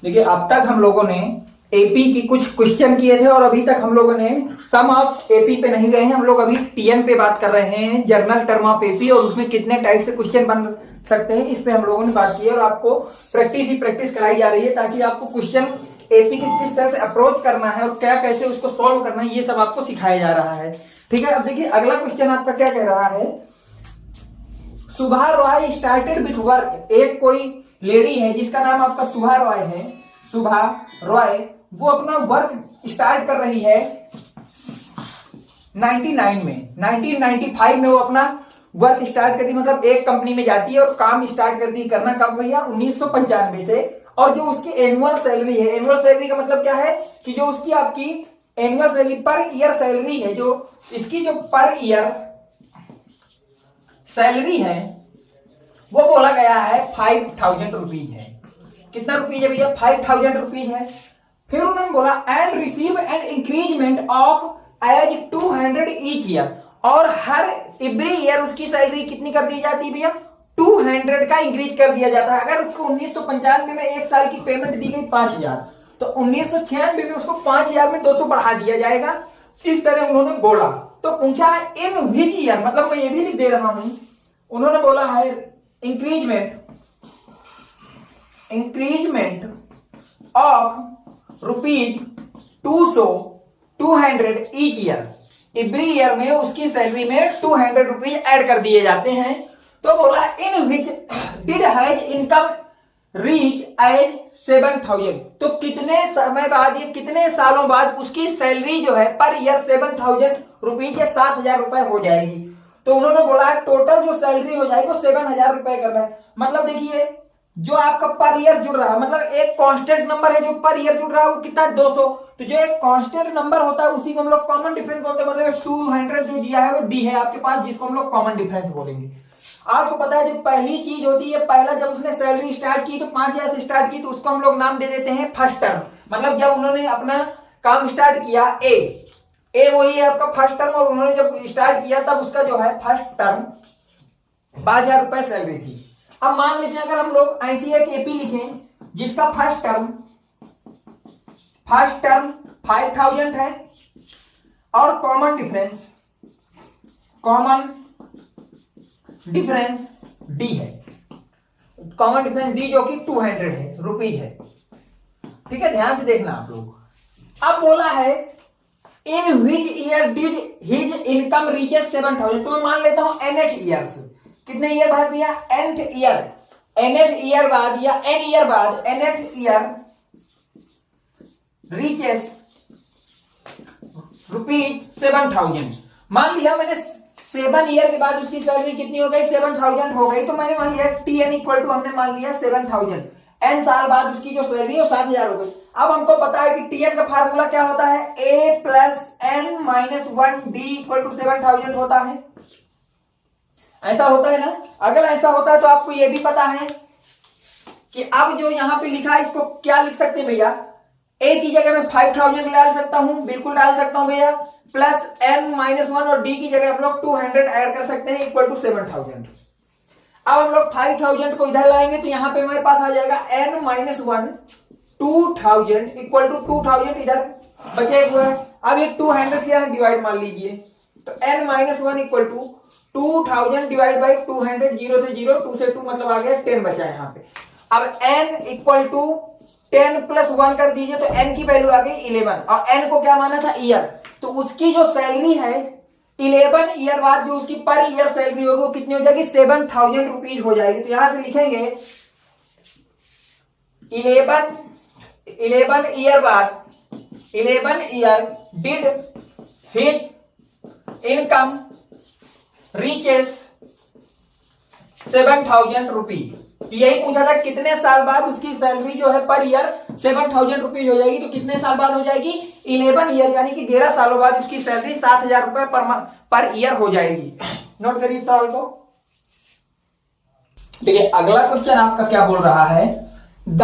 देखिए अब तक हम लोगों ने एपी की कुछ क्वेश्चन किए थे और अभी तक हम लोगों ने सम ऑफ एपी पे नहीं गए हैं। हम लोग अभी टीएन पे बात कर रहे हैं, जर्नल टर्म ऑफ एपी, और उसमें कितने टाइप से क्वेश्चन बन सकते हैं इस पे हम लोगों ने बात की है। और आपको प्रैक्टिस ही प्रैक्टिस कराई जा रही है ताकि आपको क्वेश्चन एपी की किस तरह से अप्रोच करना है और क्या कैसे उसको सॉल्व करना है, ये सब आपको सिखाया जा रहा है। ठीक है, अब देखिए अगला क्वेश्चन आपका क्या कह रहा है। सुभा रॉय स्टार्टेड विथ वर्क। एक कोई लेडी है जिसका नाम आपका सुभा रॉय है, सुभा रॉय, वो अपना वर्क स्टार्ट कर रही है 99 में। 1995 में वो अपना वर्क स्टार्ट करती, मतलब एक कंपनी में जाती है और काम स्टार्ट करती है करना कब भैया 1995 से। और जो उसकी एनुअल सैलरी है, एनुअल सैलरी का मतलब क्या है कि जो उसकी आपकी annual salary per year salary है, जो इसकी जो पर ईयर सैलरी है वो बोला गया है 5000 रुपीज है। कितना रुपीज है भैया 5000 रुपीज है। फिर उन्होंने बोला and receive an increment of as 200 each year, और हर एवरी ईयर उसकी सैलरी कितनी कर दी जाती है भैया 200 का इंक्रीज कर दिया जाता है। अगर उसको 1995 में एक साल की पेमेंट दी गई 5000, तो 1996 में उसको 5000 में 200 बढ़ा दिया जाएगा। इस तरह उन्होंने बोला। तो पूछा है इन विच ईयर, मतलब मैं ये भी लिख दे रहा हूं, उन्होंने बोला है increment of rupees 200 each year, every year में उसकी सैलरी में 200 रुपीज ऐड कर दिए जाते हैं। तो बोला in which did has income reach as 7000, तो कितने समय बाद, ये कितने सालों बाद उसकी सैलरी जो है पर ईयर 7000 रुपीज या 7000 रुपए हो जाएगी। तो उन्होंने बोला टोटल जो सैलरी हो जाएगी वो 7000 रुपए करना है। मतलब देखिए जो आपका पर ईयर जुड़ रहा है, मतलब एक कांस्टेंट नंबर है जो पर ईयर जुड़ रहा है वो कितना 200, तो जो एक कांस्टेंट नंबर होता है उसी को हम लोग कॉमन डिफरेंस बोलते हैं। मतलब 200 जो दिया है वो डी है आपके पास, जिसको हम लोग कॉमन डिफरेंस बोलेंगे। आपको पता है जो पहली चीज होती है, पहला जब उसने सैलरी स्टार्ट की तो 5000 से स्टार्ट की, तो उसको हम लोग नाम दे देते हैं फर्स्ट टर्म। मतलब जब उन्होंने अपना काम स्टार्ट किया ए वही है आपका फर्स्ट टर्म, और उन्होंने जब स्टार्ट किया तब उसका जो है फर्स्ट टर्म 5000 रुपए सैलरी थी। अब मान लीजिए अगर हम लोग ऐसी एक एपी लिखें जिसका फर्स्ट टर्म 5000 है और कॉमन डिफरेंस डी है, कॉमन डिफरेंस डी जो कि 200 है रुपीज है। ठीक है, ध्यान से देखना आप लोग। अब बोला है in which year did his income reaches 7000, तो मैं मान लेता हूं n ईयर्स। कितने ईयर बाद भैया n ईयर बाद या n ईयर बाद n ईयर रीचेस रुपीज 7000। मान लिया मैंने 7 ईयर के बाद उसकी सैलरी कितनी हो गई 7000 हो गई, तो मैंने मान लिया tn इक्वल टू हमने मान लिया 7000, n साल बाद उसकी जो सैलरी है 7000 हो गई। अब हमको पता है कि tn का फार्मूला क्या होता है a plus n minus 1 d equal to 7000 होता है। ऐसा होता है ना। अगर ऐसा होता है तो आपको यह भी पता है कि अब जो यहां पे लिखा है इसको क्या लिख सकते हैं भैया, a की जगह में 5000 डाल सकता हूं, बिल्कुल डाल सकता हूं भैया, प्लस n माइनस 1 और d की जगह हम लोग 200 ऐड कर सकते हैं इक्वल टू 7000। अब हम लोग 5000 को इधर लाएंगे तो यहां पे हमारे पास आ जाएगा n माइनस 1 2000 इक्वल टू 2000 इधर बचे हुए हैं। अब ये 200 से डिवाइड मान लीजिए, तो n minus 1 equal to 2000 divide by 200, 0 से 0, 2 से 2 मतलब आ गया 10 बचा है यहाँ पे। अब n इक्वल टू 10 प्लस 1 कर दीजिए तो n की वैल्यू आ गई 11, और n को क्या माना था ईयर, तो उसकी जो सैलरी है 11 ईयर बाद जो उसकी पर ईयर सैलरी होगी वो कितनी हो जाएगी 7000 रुपीज हो जाएगी। तो यहां से लिखेंगे 11 ईयर बाद 11 year did his income reaches 7000 rupees. यही पूछा था कितने साल बाद उसकी सैलरी जो है पर ईयर 7000 रुपीज हो जाएगी, तो कितने साल बाद हो जाएगी 11 ईयर, यानी कि 11 सालों बाद उसकी सैलरी 7000 रुपए पर ईयर हो जाएगी। नोट करिए सवाल को। देखिए अगला क्वेश्चन आपका क्या बोल रहा है, the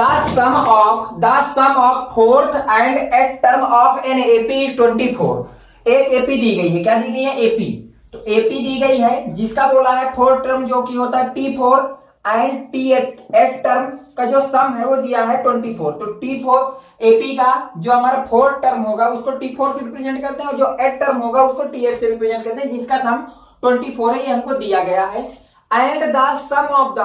sum of fourth and eighth term of an AP is 24। एक एपी दी गई है, क्या दी गई है एपी, तो एपी दी गई है जिसका बोला है फोर्थ टर्म जो कि होता है T4 एंड T8 टर्म का जो सम है वो दिया है 24। तो T4 AP का जो हमारा 4 टर्म होगा उसको T4 से रिप्रेजेंट करते हैं और जो 8 टर्म होगा उसको T8 से रिप्रेजेंट करते हैं, जिसका सम 24 है, ये हमको दिया गया है। And the sum of the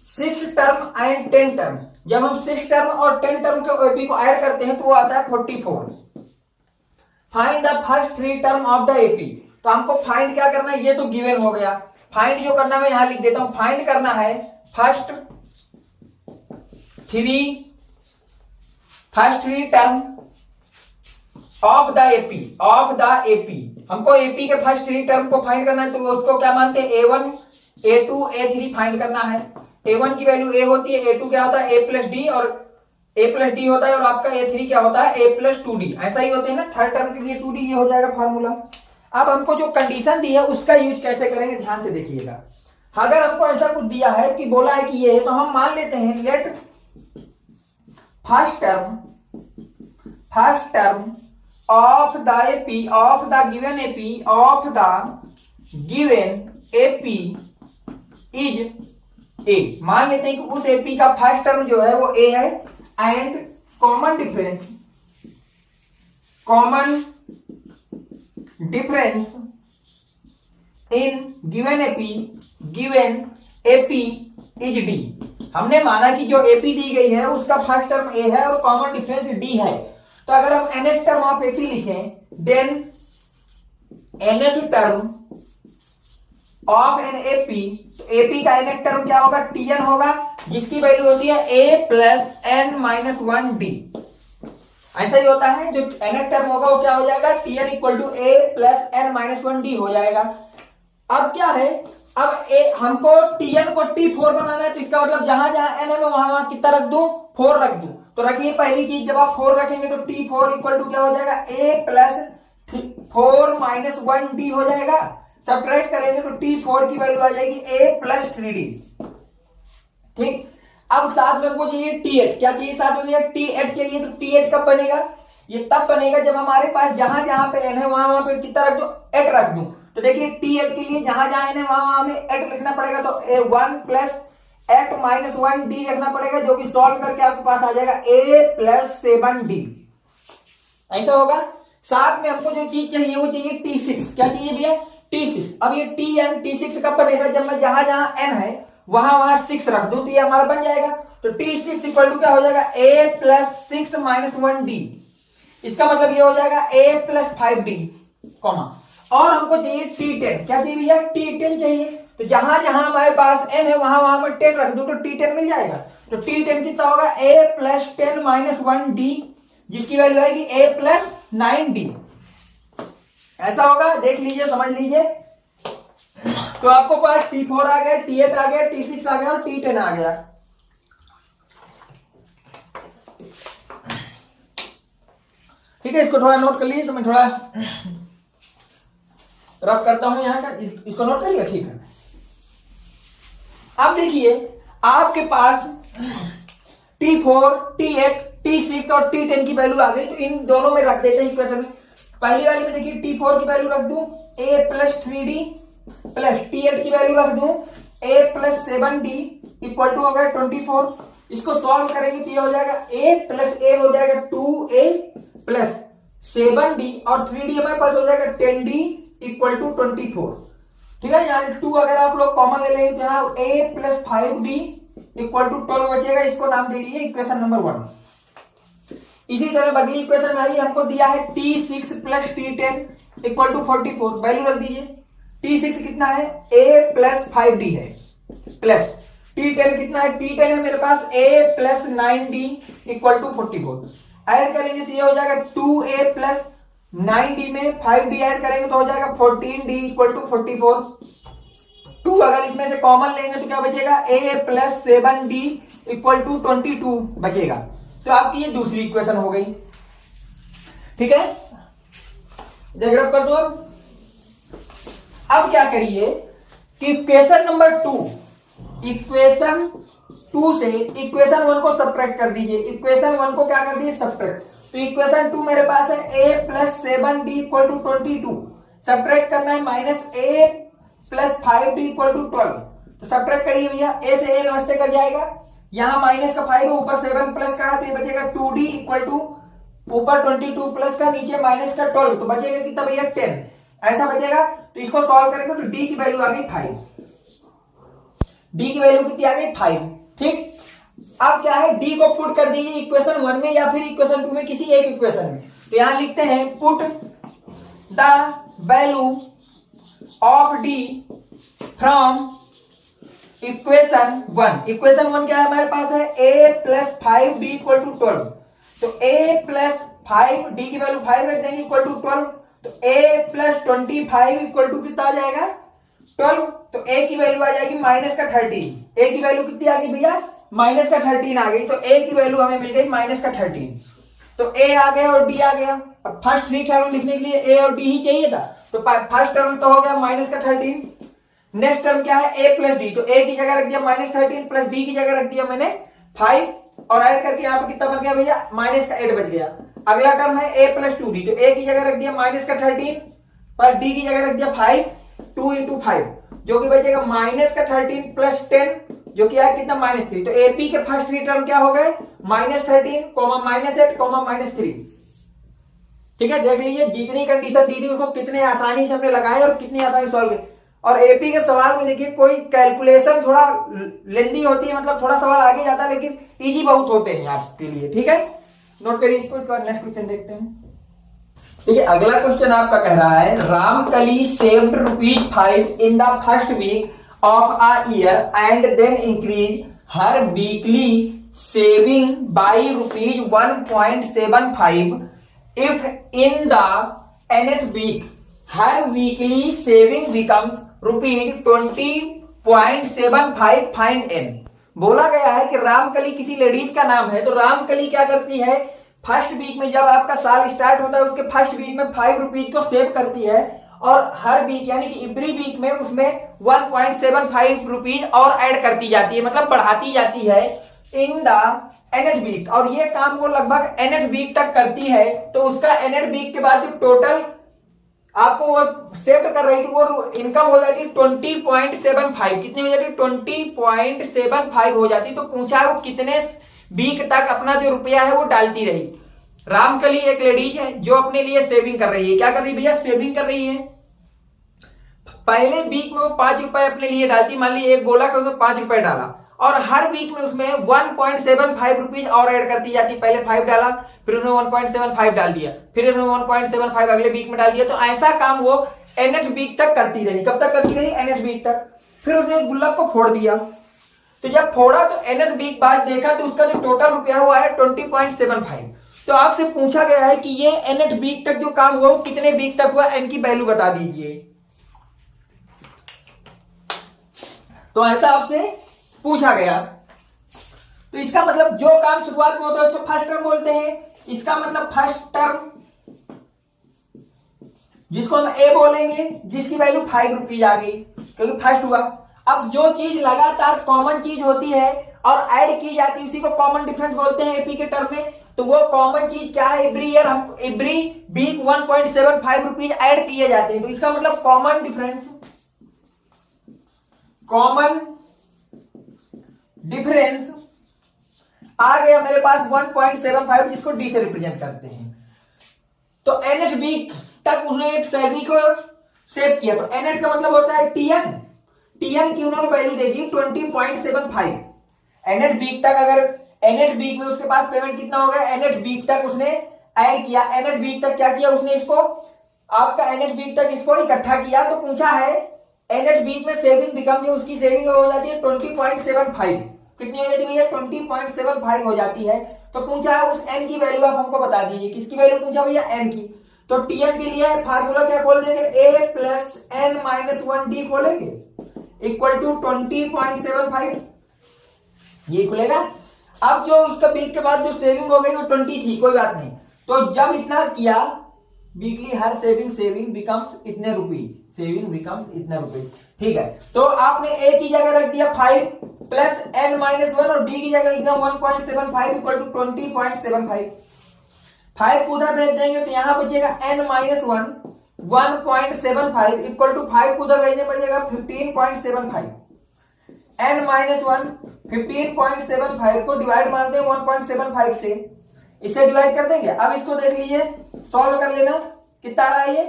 6 term and 10 term, जब हम 6 टर्म और 10 टर्म के AP को ऐड करते हैं तो वो आता है 44। Find the first 3 term of the AP, तो हमको फाइंड क्या करना है, ये तो गिवन हो गया। फाइंड जो करना है मैं यहां लिख देता हूं, फाइंड करना है first 3 term of the AP, हमको AP के फर्स्ट 3 टर्म को फाइंड करना है, तो उसको क्या मानते हैं, A1 A2 A3 फाइंड करना है। A1 की वैल्यू A होती है, A2 क्या होता है A प्लस डी, और A प्लस डी होता है, और आपका A3 क्या होता है A प्लस 2D, ऐसा ही होते हैं ना, थर्ड टर्म के लिए 2D ये हो जाएगा फार्मूला। अब हमको जो कंडीशन दी है उसका यूज कैसे करेंगे, ध्यान से देखिएगा। अगर हमको ऐसा कुछ दिया है कि बोला है कि ये है, तो हम मान लेते हैं let first term of the AP of the given AP is A। मान लेते हैं कि उस AP का फर्स्ट टर्म जो है वो A है, and common difference in given AP is D। हमने माना कि जो AP दी गई है उसका फर्स्ट टर्म A है और कॉमन डिफरेंस D है। तो अगर हम nth टर्म ऑफ AP लिखें, then nth term of an AP, तो AP का nth टर्म क्या होगा, Tn होगा, जिसकी वैल्यू होती है A plus n minus 1D। ऐसा ही होता है, जो nth टर्म होगा वो क्या हो जाएगा, Tn equal to A plus n minus 1D हो जाएगा। अब क्या है, अब हमको Tn को T4 बनाना है, तो इसका मतलब जहां जहां n है मैं वहां वहां कितना रख दूं, 4 रख दूं। तो रखिए पहली चीज, जब आप 4 रखेंगे तो T4 इक्वल टू क्या हो जाएगा, A प्लस 4 माइनस 1D हो जाएगा। सब्ट्रैक्ट करेंगे तो T4 की वैल्यू आ जाएगी A प्लस 3D। ठीक, अब साथ में हमको चाहिए T8, क्या चाहिए साथ में, T8 चाहिए। तो T8 कब बनेगा, ये तब बनेगा जब हमारे पास जहां जहां पे n है वहां वहां पे कितना रख दूं, 8 रख दूं। तो देखिए T8 के लिए जहां जहां n है वहां वहां हमें 8 लिखना पड़ेगा, तो A1 प्लस 8 माइनस 1D लिखना पड़ेगा, जो कि सॉल्व करके आपके पास आ जाएगा A प्लस 7D। ऐसा होगा। साथ में हमको जो चीज चाहिए वो चाहिए T6, क्या चाहिए भैया, T6। अब ये T6 कब बनेगा, जब मैं जहां जहां n है वहां वहां 6 रख दूं, तो ये हमारा बन जाएगा। तो T6 इक्वल टू क्या हो जाएगा, A प्लस 6 माइनस 1D। इसका मतलब ये हो जाएगा A प्लस 5D, कॉमा, और हमको चाहिए T10, क्या चाहिए भैया, T10 चाहिए। तो जहां जहां हमारे पास n है वहां वहां मैं 10 रख दूं, तो T10 मिल जाएगा। तो T10 कितना होगा, A प्लस 10 माइनस 1D, जिसकी वैल्यू आएगी A प्लस 9D। ऐसा होगा, देख लीजिए, समझ लीजिए। तो आपको पास T4 आ गया, T8 आ गया, T6 आ गया और T10 आ गया। ठीक है, इसको थोड़ा नोट कर लीजिए, तो मैं थोड़ा रफ करता हूं यहां का, इसको नोट करिएगा, ठीक है। अब देखिए आपके पास T4, T8, T6 और T10 की वैल्यू आ गई, तो इन दोनों में रख देते हैं इक्वेशन में। पहली वाली में देखिए T4 की वैल्यू रख दूं A plus 3D, plus T8 की वैल्यू रख दूं A plus 7D equal to हो गया 24। इसको सॉल्व करेंगे तो ये हो जाएगा A प्लस A हो जाएगा 2A प्लस 7D, और 3D हमारे पास हो जाएगा 10D इक्वल टू 24। ठीक है, यहाँ 2 अगर आप लोग कॉमन ले लेंगे तो यहाँ A plus 5D equal to 12 बचेगा। इसको नाम दे दीजिए इक्वेशन नंबर 1। इसी तरह अगली इक्वेशन में हमको दिया है T6 plus T10 equal to 44, value रख दीजिए। T6 कितना है, A प्लस 5D है, प्लस T10 कितना है, T10 है मेरे पास A plus 9D equal to 44। Add करेंगे तो ये हो जाएगा 2A प्लस 9D में 5D ऐड करेंगे तो हो जाएगा 14D इक्वल टू 44। 2 अगर इसमें से कॉमन लेंगे तो क्या बचेगा, A plus 7D equal to 22 बचेगा। तो आपकी ये दूसरी इक्वेशन हो गई। ठीक है, इधर कर दो। अब क्या करिए कि इक्वेशन नंबर 2, इक्वेशन 2 से इक्वेशन 1 को सब्ट्रैक्ट कर दीजिए। इक्वेशन 1 को क्या कर दीजिए, सब्ट्रैक्ट। तो इक्वेशन 2 मेरे पास है A plus 7D equal to 22, subtract करना है minus A plus 5D equal to 12। तो सब्ट्रैक्ट करिए भैया, ए से ए नमस्ते कर जाएगा, यहां माइनस का 5 ऊपर 7 प्लस का है तो ये बचेगा 2d इक्वल टू ऊपर 22 प्लस का नीचे माइनस का 12, तो बचेगा कितना भैया 10, ऐसा बचेगा। तो इसको सॉल्व करेंगे तो d की वैल्यू आ गई 5, d की वैल्यू कितनी आ गई 5। ठीक, अब क्या है, d को पुट कर दीजिए इक्वेशन 1 में या फिर इक्वेशन 2 में, किसी एक इक्वेशन में। तो यहां लिखते हैं put the value of d from equation 1। Equation 1 क्या है हमारे पास है, a plus 5d equal to 12, तो a प्लस 5 d की वैल्यू 5 रख देंगे इक्वल टू 12, तो a प्लस 25 इक्वल टू कितना आ जाएगा 12, तो a की वैल्यू आ जाएगी माइनस का 13। a की वैल्यू कितनी आ गई भैया, माइनस का 13 आ गई, तो a की वैल्यू हमें मिल गई माइनस का 13, तो a आ गया और d आ गया। अब फर्स्ट थ्री टर्म लिखने के लिए a और d ही चाहिए था, तो फर्स्ट टर्म तो हो गया माइनस का 13, नेक्स्ट टर्म क्या है a प्लस डी, तो a की जगह रख दिया माइनस 13 प्लस d की जगह रख दिया मैंने 5 और ऐड करके यहाँ पे कितना बन गया भैया, माइनस का 8 बच गया। अगला टर्म है a प्लस 2d, तो a की जगह रख दिया माइनस का 13 पर d की जगह रख दिया 5, 2 इंटू 5 जो कि बचेगा माइनस का 13 प्लस 10 जो कि है कितना -3। तो एपी के फर्स्ट थ्री टर्म क्या हो गए, -13, -8, -3। ठीक है, देख लीजिए जितनी कंडीशन दी थी उसको कितने आसानी से हमने लगाए और कितनी आसानी सॉल्व की। और एपी के सवाल में देखिए कोई कैलकुलेशन थोड़ा लेंदी होती है, मतलब थोड़ा सवाल आगे जाता है लेकिन इजी बहुत होते हैं आपके लिए। ठीक है, नोट करिए इसको। नेक्स्ट क्वेश्चन देखते हैं। ठीक है, अगला क्वेश्चन आपका कह रहा है Ramkali saved ₹5 in the first week of a year and then increase her weekly saving by ₹1.75 if in the nth week her weekly saving becomes ₹20.75 find n। बोला गया है कि रामकली किसी लेडीज का नाम है, तो रामकली क्या करती है, फर्स्ट वीक में जब आपका साल स्टार्ट होता है उसके फर्स्ट वीक में ₹5 को सेव करती है और हर वीक यानी कि एवरी वीक में उसमें ₹1.75 और ऐड करती जाती है, मतलब बढ़ाती जाती है इन द nth वीक। और ये काम वो लगभग nth वीक तक करती है, तो उसका nth वीक के बाद जो टोटल आपको वो सेव कर रही थी वो इनकम हो जाती 20.75। कितनी हो जाती, 20.75 हो जाती। तो पूछा है वो कितने वीक तक अपना जो रुपया है वो डालती रही। रामकली एक लेडीज है जो अपने लिए सेविंग कर रही है। क्या कर रही है भैया, सेविंग कर रही है। पहले वीक में वो ₹5 अपने लिए डालती, मान लीजिए एक गोला का उसमें ₹5 डाला और हर वीक में उसमें ₹1.75 और ऐड करती जाती। पहले 5 डाला, फिर उसने 1.75 डाल दिया, फिर उसने 1.75 अगले वीक में डाल दिया। तो ऐसा काम वो nth वीक तक करती रही। कब तक करती रही, nth वीक तक। फिर उसने उस गुल्लक को फोड़ दिया, तो जब फोड़ा तो nth वीक बाद देखा तो उसका जो टोटल रुपया हुआ है 20.75। तो आपसे पूछा गया है कि ये nth वीक तक जो काम हुआ वो कितने वीक तक हुआ, n की वैल्यू बता दीजिए। तो ऐसा आपसे पूछा गया, तो इसका मतलब जो काम शुरुआत में होता है उसको फर्स्ट टर्म बोलते हैं। इसका मतलब फर्स्ट टर्म जिसको हम ए बोलेंगे, जिसकी वैल्यू ₹5 आ गई क्योंकि फर्स्ट हुआ। अब जो चीज लगातार कॉमन चीज होती है और ऐड की जाती है उसी को कॉमन डिफरेंस बोलते हैं एपी के टर्म में। तो वो कॉमन चीज क्या है, एवरी ईयर हम एवरी वीक ₹1.75 ऐड किए जाते हैं। तो इसका मतलब कॉमन डिफरेंस आ गया मेरे पास 1.75 जिसको डी से रिप्रेजेंट करते हैं। तो nth वीक तक उसने एक सैलरी को सेव किया, तो nth का मतलब होता है TN की उन्होंने वैल्यू दे दी 20.75। nth वीक तक अगर nth वीक में उसके पास पेमेंट कितना होगा, nth वीक तक उसने ऐड किया, nth वीक तक क्या किया उसने, इसको आपका nth वीक तक इसको इकट्ठा किया। तो पूछा है nth वीक में सेविंग बिकम, जो उसकी सेविंग हो जाती है 20.75। कितनी हो जाती है, 20.75 हो जाती है। तो पूछा है उस n की वैल्यू आप हमको बता दीजिए। किसकी वैल्यू पूछा भैया, n की। तो TN के लिए फार्मूला क्या खोल देंगे, a प्लस n-1d खोलेंगे इक्वल टू 20.75, ये खुलेगा। अब जो उसका वीक के बाद जो सेविंग हो गई वो 20 थी, कोई बात नहीं। तो जब इतना किया वीकली हर सेविंग बिकम्स इतने रुपीज, सेविंग बिकम्स इतने रुपीज। ठीक है, तो आपने ए की जगह रख दिया 5 प्लस n-1 और डी की जगह रख दिया 1.75 इक्वल टू 20.75। 5 को उधर भेज देंगे तो यहां बचेगा n-1 1.75 इक्वल टू 5 को उधर भेजने बचेगा 15.75। n माइनस 1 15.75 को डिवाइड मारते हैं 1.75 से, इसे डिवाइड कर देंगे। अब इसको देख लीजिए, सॉल्व कर लेना, कितना आ रहा है ये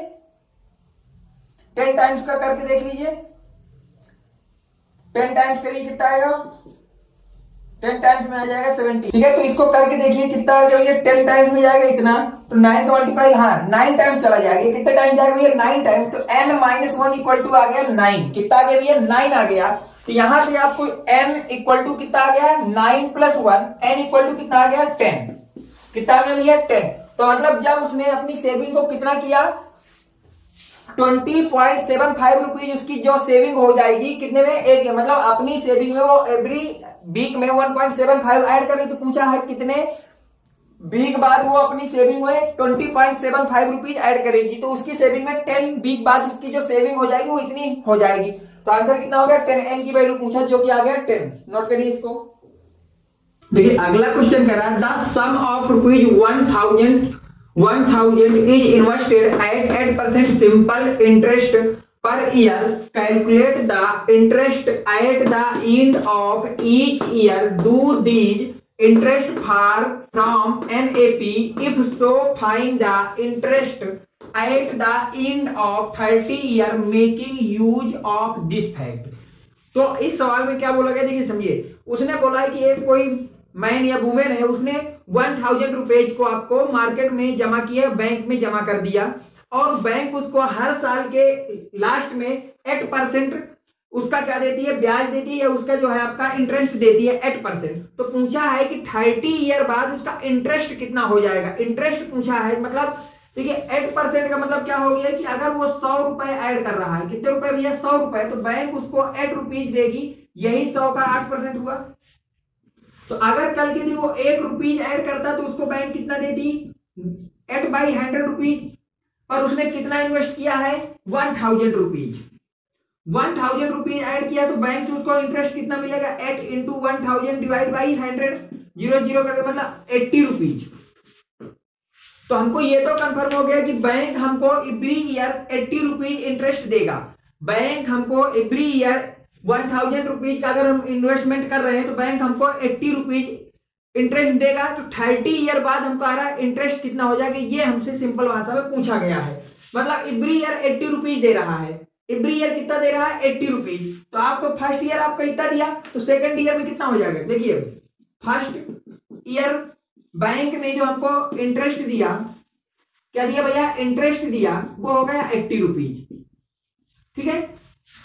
10 टाइम्स का करके देख लीजिए, 10 टाइम्स करिए कितना आएगा, 10 टाइम्स में आ जाएगा 70। ठीक है, तो इसको करके देखिए कितना आ जाएगा, 10 टाइम्स में जाएगा इतना, तो 9 का मल्टीप्लाई, हाँ 9 टाइम्स चला जाएगा, कितने टाइम जाएगा भैया 9 टाइम्स, तो n माइनस 1 इक्वल टू आ गया 9, कितना आ गया भैया 9 आ गया। तो यहां से आपको n इक्वल टू कितना आ गया 9 प्लस 1, n इक्वल टू कितना आ गया 10, कितना आ गया भैया 10। तो मतलब जब उसने अपनी सेविंग को कितना किया 20.75 रुपीज उसकी जो सेविंग हो जाएगी कितने में, एक, मतलब अपनी सेविंग में वो एवरी वीक में 1.75 ऐड करें, तो पूछा है कितने वीक बाद वो अपनी सेविंग में 20.75 रुपीज ऐड करेगी, तो उसकी सेविंग में 10 वीक बाद उसकी जो सेविंग हो जाएगी वो इतनी हो जाएगी। तो आंसर कितना हो गया 10, n की वैल्यू पूछा जो कि आ गया 10। नोट करिए इसको। देखिए अगला क्वेश्चन कह रहा है the sum of rupees 1000 is invested at 8% simple interest per year. Calculate the interest at the end of each year. Do these interest from NAP? If so, find the interest at the end of 30 year making use of this fact. तो इस सवाल में क्या बोला गया, देखिए समझिए, उसने बोला है कि एक कोई मैन या वुमेन है, उसने 1000 रुपीज को आपको मार्केट में जमा किया, बैंक में जमा कर दिया, और बैंक उसको हर साल के लास्ट में 8% उसका क्या देती है, ब्याज देती है, उसका जो है आपका इंटरेस्ट देती है 8%। तो पूछा है कि 30 ईयर बाद उसका इंटरेस्ट कितना हो जाएगा, इंटरेस्ट पूछा है, मतलब देखिए 8% का मतलब क्या हो गया कि अगर वो 100 रुपए ऐड कर रहा है, कितने रुपए भैया 100 रुपए, तो बैंक उसको 8 रुपीज देगी, यही 100 का 8% हुआ। तो अगर कल के दिन वो 1 रुपीज ऐड करता तो उसको बैंक कितना देती 8/100 रुपीज, और उसने कितना इन्वेस्ट किया है 1000 रुपीज, 1000 रुपीज ऐड किया तो बैंक से उसको इंटरेस्ट कितना मिलेगा 8 इंटू 1000 डिवाइड बाई 100, 0 करके मतलब 80 रुपीज। तो हमको ये तो कंफर्म हो गया कि बैंक हमको एवरी ईयर 80 रुपीज इंटरेस्ट देगा, बैंक हमको एवरी ईयर 1000 रुपीज का अगर हम इन्वेस्टमेंट कर रहे हैं तो बैंक हमको 80 रुपीज इंटरेस्ट देगा। तो 30 ईयर बाद हमको आ रहा है इंटरेस्ट कितना हो जाएगा, ये हमसे सिंपल भाषा में पूछा गया है, मतलब एवरी ईयर 80 रुपीज दे रहा है, एवरी ईयर कितना दे रहा है 80 रुपीज। तो आपको फर्स्ट ईयर आपका इतना दिया, तो सेकंड ईयर में कितना हो जाएगा, देखिए फर्स्ट ईयर बैंक ने जो हमको इंटरेस्ट दिया, क्या दिया भैया इंटरेस्ट दिया, वो हो गया 80 रुपीज, ठीक है।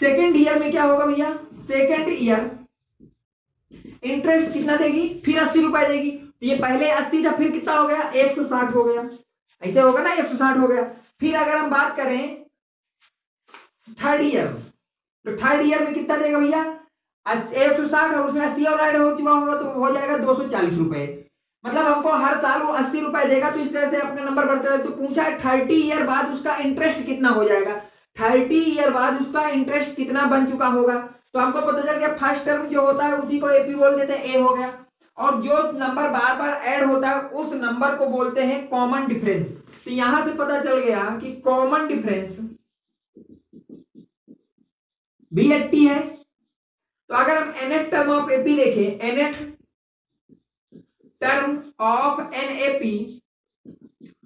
सेकेंड ईयर में क्या होगा भैया, सेकेंड ईयर इंटरेस्ट कितना देगी, फिर 80 रुपए देगी, तो ये पहले 80 था, फिर कितना हो गया 160 हो गया, ऐसे होगा ना 160 हो गया। फिर अगर हम बात करें थर्ड ईयर, तो थर्ड ईयर में कितना देगा भैया 160 और उसमें 80 और ऐड हो चुका होगा, तो हो जाएगा 240 रुपए, मतलब हमको हर साल वो 80 रुपए देगा। तो इस तरह से अपने नंबर बढ़ते हैं। तो पूछा है 30 ईयर बाद उसका इंटरेस्ट कितना हो जाएगा, 30 ईयर बाद उसका इंटरेस्ट कितना बन चुका होगा। तो हमको पता चल गया फर्स्ट टर्म जो होता है उसी को एपी बोल देते हैं, ए हो गया, और जो नंबर बार बार ऐड होता है उस नंबर को बोलते हैं कॉमन डिफरेंस। तो यहां से पता चल गया कि कॉमन डिफरेंस भी 80 है। तो अगर हम nth टर्म ऑफ एपी देखें, nth टर्म ऑफ NAP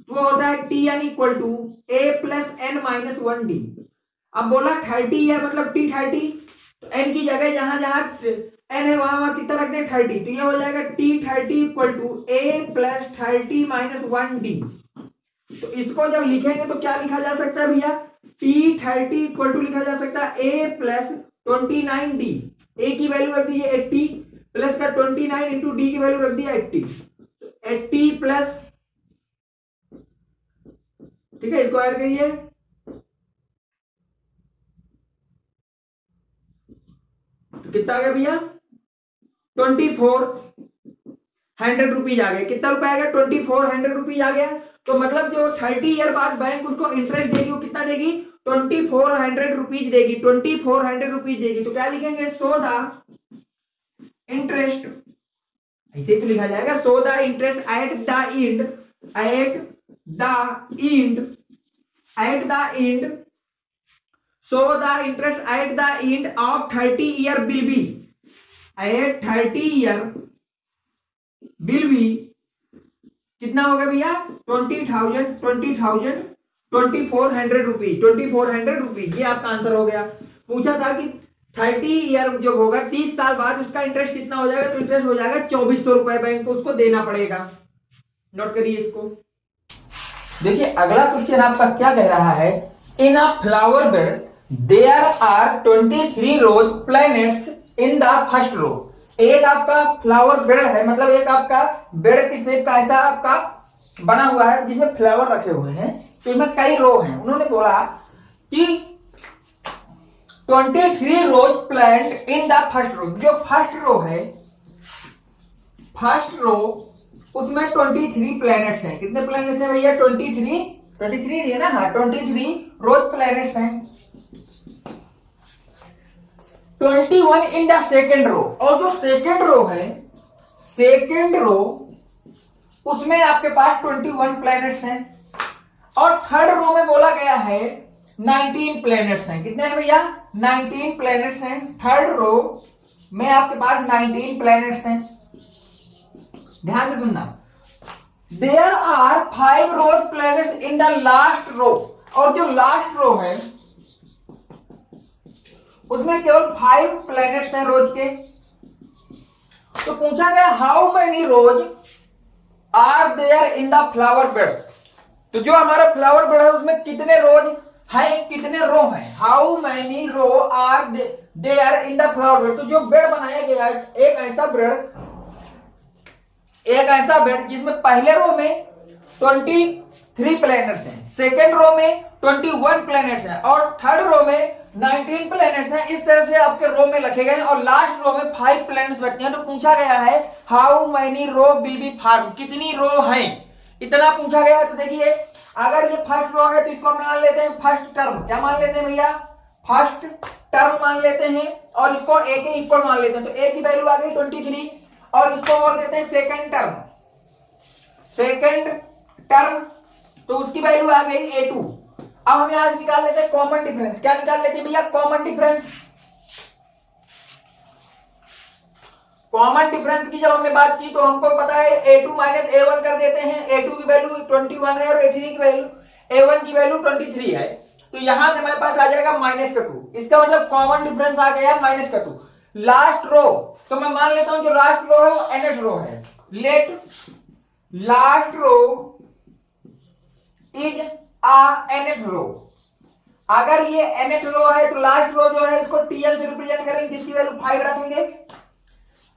वो होता है Tn equal to a plus n minus 1d। अब बोला 30 ईयर मतलब T30, तो n की जगह जहां जहां n है वहां कितना रखते हैं 30, तो ये हो जाएगा T30 equal to a plus 30 minus 1d। तो इसको जब लिखेंगे तो क्या लिखा जा सकता है भैया, T30 इक्वल टू लिखा जा सकता है a प्लस 29d, a की वैल्यू रख दीजिए 80 प्लस का 29 इंटू डी की वैल्यू रख दिया 80, 80 प्लस, ठीक है, इसको ऐड करिए, कितना आ गया भैया 2400 रुपीज आ गया। कितना रुपए आ गया 2400 रुपीज आ गया। तो मतलब जो 30 ईयर बाद बैंक उसको इंटरेस्ट देगी वो कितना देगी 2400 रुपीज देगी, 2400 रुपीज देगी। तो क्या लिखेंगे, सो द इंटरेस्ट, ऐसे तो लिखा जाएगा, so the interest at the end, so the interest at the end of 30 year will be, at 30 year will be कितना होगा भैया 2400 रुपीज। ये आपका आंसर हो गया। पूछा था कि 30 ईयर जो होगा 30 साल बाद उसका इंटरेस्ट कितना हो जाएगा, तो इंटरेस्ट हो जाएगा 2400 रुपए बैंक को उसको देना पड़ेगा। नोट करिए इसको। देखिए अगला क्वेश्चन आपका क्या कह रहा है, in a flower bed there are 23 rose planets in the first row. एक आपका फ्लावर बेड है, मतलब एक आपका बेड की शेप का ऐसा आपका बना हुआ है जिसमें फ्लावर रखे हुए हैं, तो इसमें कई रो हैं। उन्होंने बोला कि 23 rose plant in the first row. जो फर्स्ट रो है, फर्स्ट रो उसमें 23 प्लैनेट्स हैं। कितने प्लैनेट्स हैं भैया 23 है ना, हाँ 23 रोज प्लैनेट्स हैं। 21 इन द सेकेंड रो, और जो सेकेंड रो है, सेकेंड रो उसमें आपके पास 21 प्लैनेट्स हैं। और थर्ड रो में बोला गया है 19 प्लैनेट्स हैं। कितने हैं भैया 19 प्लैनेट्स हैं। थर्ड रो में आपके पास 19 प्लैनेट्स हैं। ध्यान से सुनना, there are 5 rose planets in the last row. और जो लास्ट रो है उसमें केवल 5 प्लैनेट्स हैं रोज के। तो पूछा गया how many rose are there in the flower bed. तो जो हमारा फ्लावर बेड है उसमें कितने रोज है, कितने रो हैं, how many row are there in the flower bed. तो जो बेड बनाया गया है, एक ऐसा बेड जिसमें पहले रो में 23 प्लैनेट्स हैं, सेकेंड रो में 21 प्लैनेट्स हैं और थर्ड रो में 19 प्लैनेट्स हैं। इस तरह से आपके रो में रखे गए हैं और लास्ट रो में 5 प्लैनेट्स बचे हैं। तो पूछा गया है how many row will be form, कितनी रो हैं, इतना पूछा गया है। तो देखिए अगर ये फर्स्ट रो है तो इसको हम मान लेते हैं फर्स्ट टर्म। क्या मान लेते हैं भैया फर्स्ट टर्म मान लेते हैं और इसको ए के इक्वल मान लेते हैं। तो ए की वैल्यू आ गई 23 और इसको बोल देते हैं सेकंड टर्म, सेकंड टर्म तो उसकी वैल्यू आ गई A2। अब हम यहां से निकाल लेते हैं कॉमन डिफरेंस। क्या निकाल लेते हैं भैया कॉमन डिफरेंस। कॉमन डिफरेंस की जब हमने बात की तो हमको पता है A2 माइनस A1 कर देते हैं। A2 की वैल्यू 21 है और A3 की वैल्यू A1 की वैल्यू 23 है। तो यहां से हमारे पास आ जाएगा -2। इसका मतलब कॉमन डिफरेंस आ गया -2। लास्ट रो तो मैं मान लेता हूं जो लास्ट रो है वो nth रो है। Let last row is nth row. अगर ये nth रो है तो लास्ट रो जो है इसको Tn से रिप्रेजेंट करेंगे, जिसकी वैल्यू 5 रखेंगे।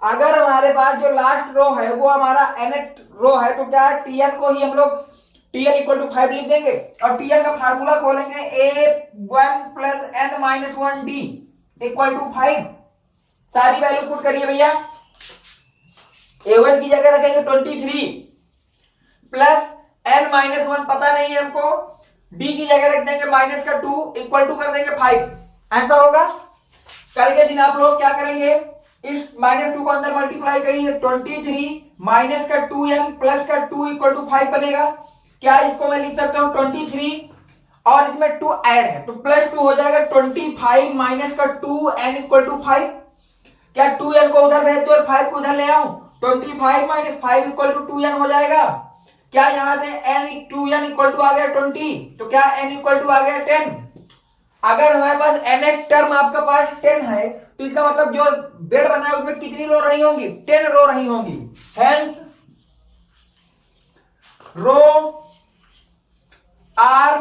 अगर हमारे पास जो लास्ट रो है वो हमारा nth रो है तो क्या है Tn को ही हम लोग Tn = 5 लिख देंगे और Tn का फार्मूला खोलेंगे A1 + n-1d = 5। सारी वैल्यू पुट करिए भैया। A1 की जगह रखेंगे 23 प्लस n-1 पता नहीं है हमको, d की जगह रख देंगे -2 = कर देंगे 5। ऐसा होगा। कल के दिन आप लोग क्या करेंगे, इस -2 को अंदर मल्टीप्लाई करिए, 23 -2n + 2 = 5 बनेगा। क्या इसको मैं लिख सकता हूं 23 और इसमें 2 ऐड है तो +2 हो जाएगा 25 - 2n = 5। क्या 2n को उधर भेज दो और 5 को उधर ले आऊं, 25 - 5 = 2n हो जाएगा। क्या यहां से n 2n = आ गया 20, तो क्या n = आ गया 10। अगर हमारे पास nth टर्म आपका पास 10 है तो इसका मतलब जो बेड बना है उसमें कितनी रो रही होंगी 10 रो रही होंगी। Hence row are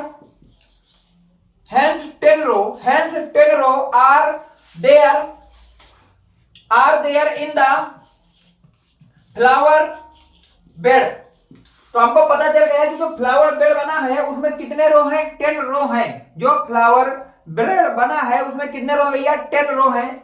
hence 10 row are there in the flower bed. तो हमको पता चल गया कि जो फ्लावर बेड बना है उसमें कितने रो हैं 10 रो हैं। जो फ्लावर बेड बना है उसमें कितने रो भैया 10 रो हैं।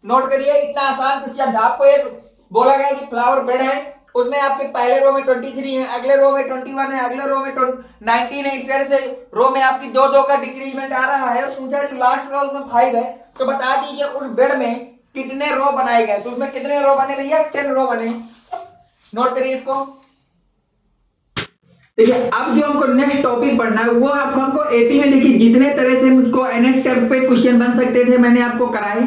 नोट करिए इतना आसान क्वेश्चन था। आपको एक बोला गया कि फ्लावर बेड है उसमें आपके पहले रो में 23 है, अगले रो में 21 है, अगले रो में 19 है। इस तरह से रो में आपकी 2-2 का डिक्रीजमेंट आ रहा है। पूछा जो लास्ट रो उसमें 5 है तो बता दीजिए उस बेड में कितने रो बनाए गए। तो उसमें कितने रो बने भैया 10 रो बने। नोट करिए इसको। देखिए अब जो हमको नेक्स्ट टॉपिक पढ़ना है वो हमको एपी में देखिए जितने तरह से मुझको एनएस टर्म पे क्वेश्चन बन सकते थे मैंने आपको कराए।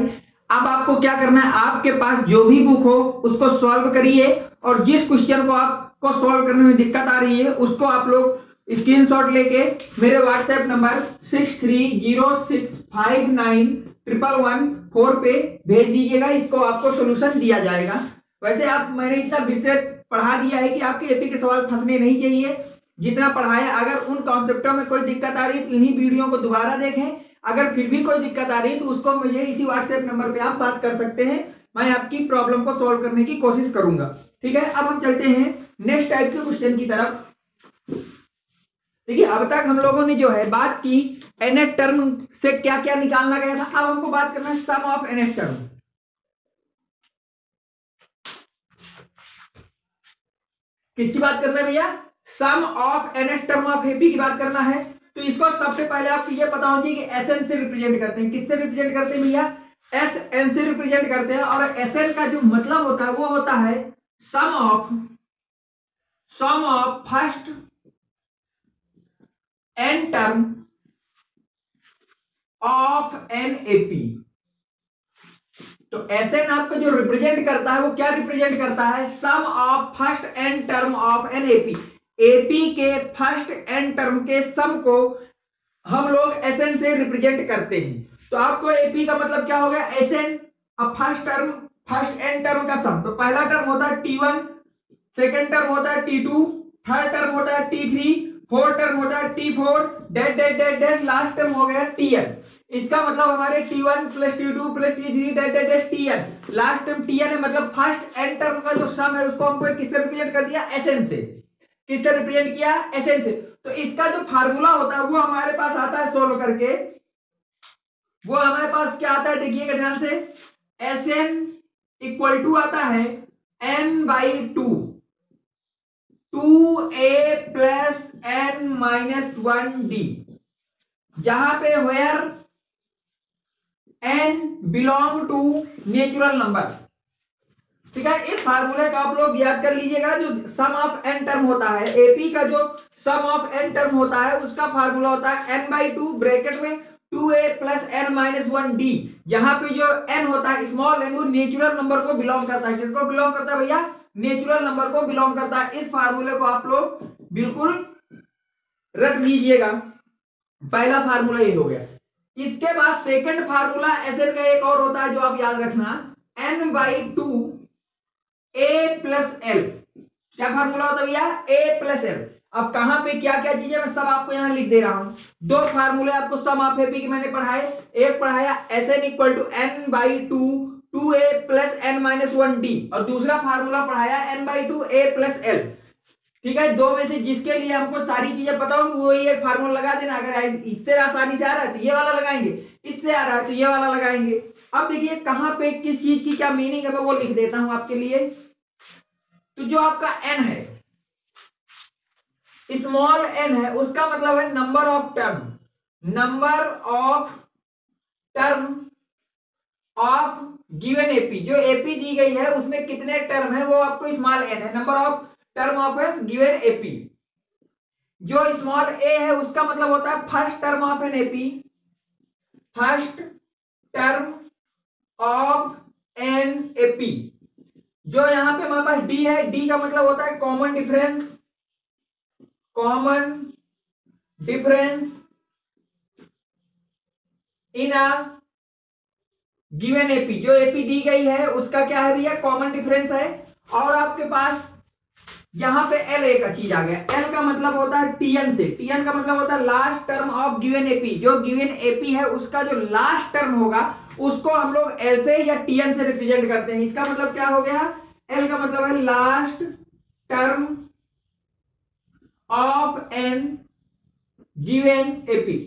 अब आपको क्या करना है, आपके पास जो भी बुक हो उसको सॉल्व करिए, और जिस क्वेश्चन को आपको सॉल्व करने में दिक्कत आ रही है उसको आप लोग स्क्रीनशॉट लेके मेरे व्हाट्सएप नंबर 6306591114 पे भेज दीजिएगा। इसको आपको सोल्यूशन दिया जाएगा। वैसे आप मैंने इतना विशेष पढ़ा दिया है कि आपके एपी के सवाल फंसने नहीं चाहिए जितना पढ़ाया। अगर उन कॉन्सेप्टों में कोई दिक्कत आ रही है तो इन्हीं वीडियो को दोबारा देखें। अगर फिर भी कोई दिक्कत आ रही है तो उसको मुझे इसी व्हाट्सएप नंबर पे आप बात कर सकते हैं, मैं आपकी प्रॉब्लम को सॉल्व करने की कोशिश करूंगा। ठीक है, अब हम चलते हैं नेक्स्ट टाइप के क्वेश्चन की तरफ। देखिए, अब तक हम लोगों ने जो है बात की nth टर्म से क्या क्या निकालना गया था। अब हमको बात करना है सम ऑफ nth टर्म। किसकी बात करना है भैया? Sum of nth term of AP की बात करना है। तो इसको सबसे पहले आपको ये पता होगी कि एसएन से रिप्रेजेंट करते हैं। किससे रिप्रेजेंट करते हैं भैया? एसएन से रिप्रेजेंट करते हैं। और एसएन का जो मतलब होता है वो होता है sum of first n term of an AP. तो एसएन आपको जो रिप्रेजेंट करता है वो क्या रिप्रेजेंट करता है? Sum of first n term of an AP. AP के फर्स्ट n टर्म के सम को हम लोग एसएन से रिप्रेजेंट करते हैं। तो आपको एपी का मतलब क्या हो गया? एसएन अब फर्स्ट n टर्म का सम। तो पहला टर्म होता है T1, सेकंड टर्म होता है T2, थर्ड टर्म होता है T3, फोर्थ टर्म होता है T4, dot dot dot dot last term हो गया Tn। इसका मतलब हमारे T1 plus T2 plus T3 dot dot dot Tn, last term Tn है। मतलब फर्स्ट n टर्म का जो सम है उसको हमको किससे रिप्रेजेंट कर दिया? Sn से। किससे रिप्रेजेंट किया? Sn से। तो इसका जो फार्मूला होता है वो हमारे पास आता है सोल्व करके। वो हमारे पास क्या आता है देखिएगा ध्यान से। Sn इक्वल टू आता है n/2 2a प्लस n-1d, जहां पे where n belong to natural number. ठीक है, इस फार्मूले का आप लोग याद कर लीजिएगा। जो सम ऑफ n टर्म होता है, एपी का जो सम ऑफ n टर्म होता है उसका फार्मूला होता है n/2 ब्रैकेट में 2a प्लस n-1d। यहाँ पे जो n होता है स्मॉल n वो नेचुरल नंबर को बिलोंग करता है। किसको बिलोंग करता है भैया? नेचुरल नंबर को बिलोंग करता है। इस फार्मूले को आप लोग बिल्कुल रख लीजिएगा। पहला फार्मूला ये हो गया। इसके बाद सेकंड फार्मूला एसएन का एक और होता है जो आप याद रखना, n/2 a प्लस एल। क्या फार्मूला होता है भैया? a plus L. अब कहां पे क्या क्या चीजें मैं सब आपको यहां लिख दे रहा हूं। दो फार्मूले आपको सम ऑफ एपी के मैंने पढ़ाए। एक पढ़ाया Sn equal to n/2 2a plus n-1d, और दूसरा फार्मूला पढ़ाया n/2 a प्लस एल। ठीक है, दो में से जिसके लिए हमको सारी चीजें पता हो वो ये फार्मूला लगा देना। अगर इससे आसानी से आ रहा है तो ये वाला लगाएंगे, इससे आ रहा है तो ये वाला लगाएंगे। अब देखिए कहां पे किस चीज की क्या मीनिंग है मैं वो लिख देता हूं आपके लिए। तो जो आपका n है, स्मॉल n है, उसका मतलब है number of term of given AP. जो एपी दी गई है उसमें कितने टर्म है वो आपको स्मॉल n है, number of term of A given AP. जो स्मॉल a है उसका मतलब होता है first term of an AP, first term of an AP. जो यहां पे हमारे पास d है, d का मतलब होता है common difference in a given AP. जो एपी दी गई है उसका क्या है भैया? कॉमन डिफरेंस है। और आपके पास यहां पे एल एक चीज आ गया। एल का मतलब होता है टीएन से। टीएन का मतलब होता है last term of given AP. जो गिवन एपी है उसका जो लास्ट टर्म होगा उसको हम लोग एल से या टीएन से रिप्रेजेंट करते हैं। इसका मतलब क्या हो गया? एल का मतलब है last term of an given AP.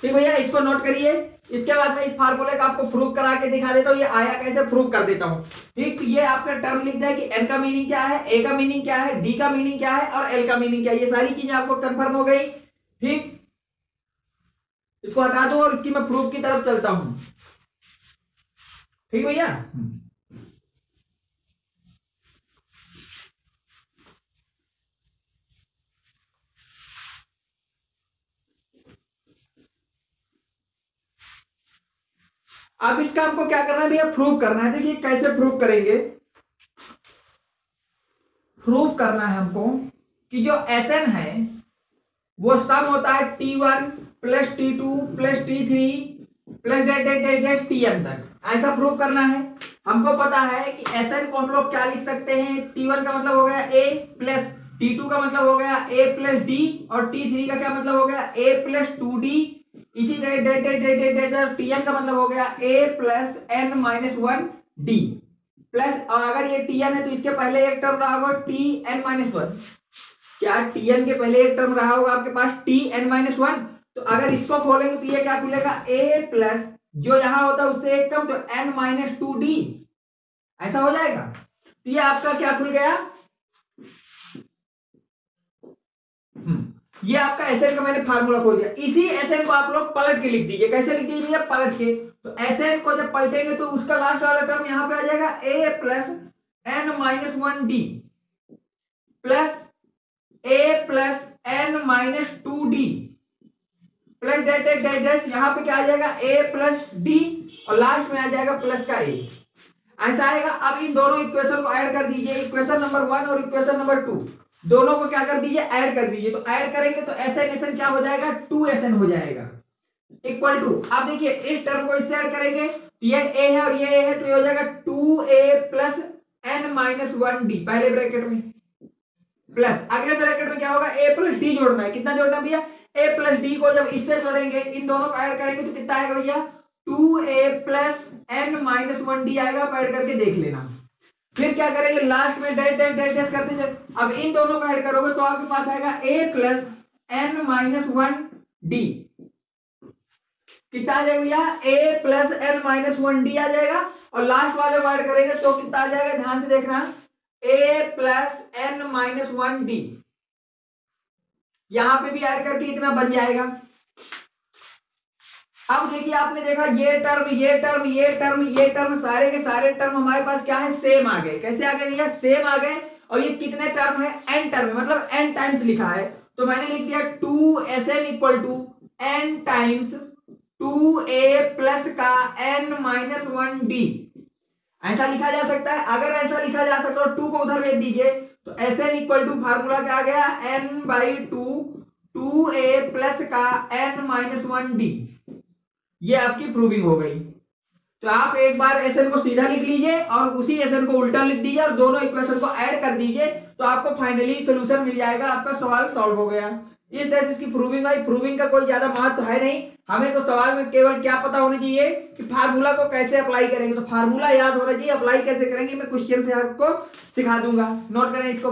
ठीक भैया, इसको नोट करिए। इसके बाद में इस फार्मूले का आपको प्रूव करा के दिखा देता हूं। ये आया कैसे प्रूव कर देता हूं। ठीक, ये आपका टर्म लिख जाए कि n का मीनिंग क्या है, a का मीनिंग क्या है, d का मीनिंग क्या है और l का मीनिंग क्या है। ये सारी चीजें आपको कंफर्म हो गई। ठीक, इसको हटा दो और इसकी मैं प्रूफ की तरफ चलता हूं। ठीक भैया, अब इसका हमको क्या करना है भैया, प्रूव करना है। देखिए कैसे प्रूव करेंगे, प्रूव करना है हमको कि जो Sn है वो सम होता है T1 plus T2 plus T3 plus Tn तक, ऐसा प्रूव करना है। हमको पता है कि Sn को हम लोग क्या लिख सकते हैं, T1 का मतलब हो गया A प्लस T2 का मतलब हो गया A प्लस D और T3 का क्या मतलब हो गया A प्लस 2D, इसी तरह Tn का मतलब हो गया A plus n minus 1D plus, और अगर ये Tn है तो इसके पहले एक टर्म रहा होगा Tn माइनस 1, क्या Tn के पहले एक टर्म रहा होगा आपके पास Tn माइनस 1, तो अगर इसको खोलेंगे तो ये क्या खुलेगा A प्लस जो यहाँ होता है उससे एक कम तो n माइनस 2D, ऐसा हो जाएगा। तो ये आपका क्या खुल गया, ये आपका Sn का मैंने फार्मूला खोल दिया। इसी Sn को आप लोग पलट के लिख दीजिए, कैसे लिख दीजिए पलट के, तो Sn को जब पलटेंगे तो उसका लास्ट वाला टर्म यहाँ पे आ जाएगा A plus n minus 1D plus A plus n minus 2D plus dot यहाँ पे क्या आ जाएगा A प्लस D और लास्ट में आ जाएगा प्लस का A, ऐसा आएगा। अब इन दोनों इक्वेशन को ऐड कर दीजिए, इक्वेशन नंबर 1 और इक्वेशन नंबर 2 दोनों को क्या कर दीजिए, ऐड कर दीजिए। तो ऐड करेंगे तो Sn क्या हो जाएगा, 2Sn हो जाएगा इक्वल टू, आप देखिए इस टर्म को इससे ऐड करेंगे तो ये A है और ये A है तो ये हो जाएगा 2A plus n minus 1D पहले ब्रैकेट में प्लस अगले ब्रैकेट में क्या होगा A प्लस D जोड़ना है, कितना जोड़ना है भैया A प्लस D को जब इससे जोड़ेंगे इन दोनों को ऐड करेंगे तो कितना आएगा भैया 2A plus n minus 1D आएगा, ऐड करके देख लेना। फिर क्या करेंगे लास्ट में डैश करते जाए, अब इन दोनों को ऐड करोगे तो आपके पास आएगा A plus n minus 1D, कितना आ जाएगा भैया A plus n minus 1D आ जाएगा, और लास्ट वाले को ऐड करेंगे तो कितना आ जाएगा, ध्यान से देखना A plus n minus 1D, यहां पे भी ऐड करके इतना बन जाएगा। अब देखिए आपने देखा ये टर्म सारे के सारे टर्म हमारे पास क्या है, सेम आ गए। कैसे आ गए भैया, सेम आ गए, और ये कितने टर्म है, n टर्म, मतलब n टाइम्स लिखा है, तो मैंने लिख दिया 2Sn equal to n times 2A plus का n माइनस 1D, ऐसा लिखा जा सकता है। अगर ऐसा लिखा जा सकता है 2 को उधर भेज दीजिए तो Sn इक्वल टू फार्मूला क्या आ गया, n/2 2A प्लस का n माइनस 1D, ये आपकी प्रूविंग हो गई। तो आप एक बार Sn को सीधा लिख लीजिए और उसी Sn को उल्टा लिख दीजिए और दोनों इक्वेशन को ऐड कर दीजिए, तो आपको फाइनली सोल्यूशन मिल जाएगा, आपका सवाल सॉल्व हो गया। इस तरह से इसकी प्रूविंग आई। प्रूविंग का कोई ज्यादा महत्व है नहीं, हमें तो सवाल में केवल क्या पता होना चाहिए कि फार्मूला को कैसे अप्लाई करेंगे, तो फार्मूला याद होना चाहिए, अप्लाई कैसे करेंगे मैं क्वेश्चन से आपको सिखा दूंगा, नोट करें इसको।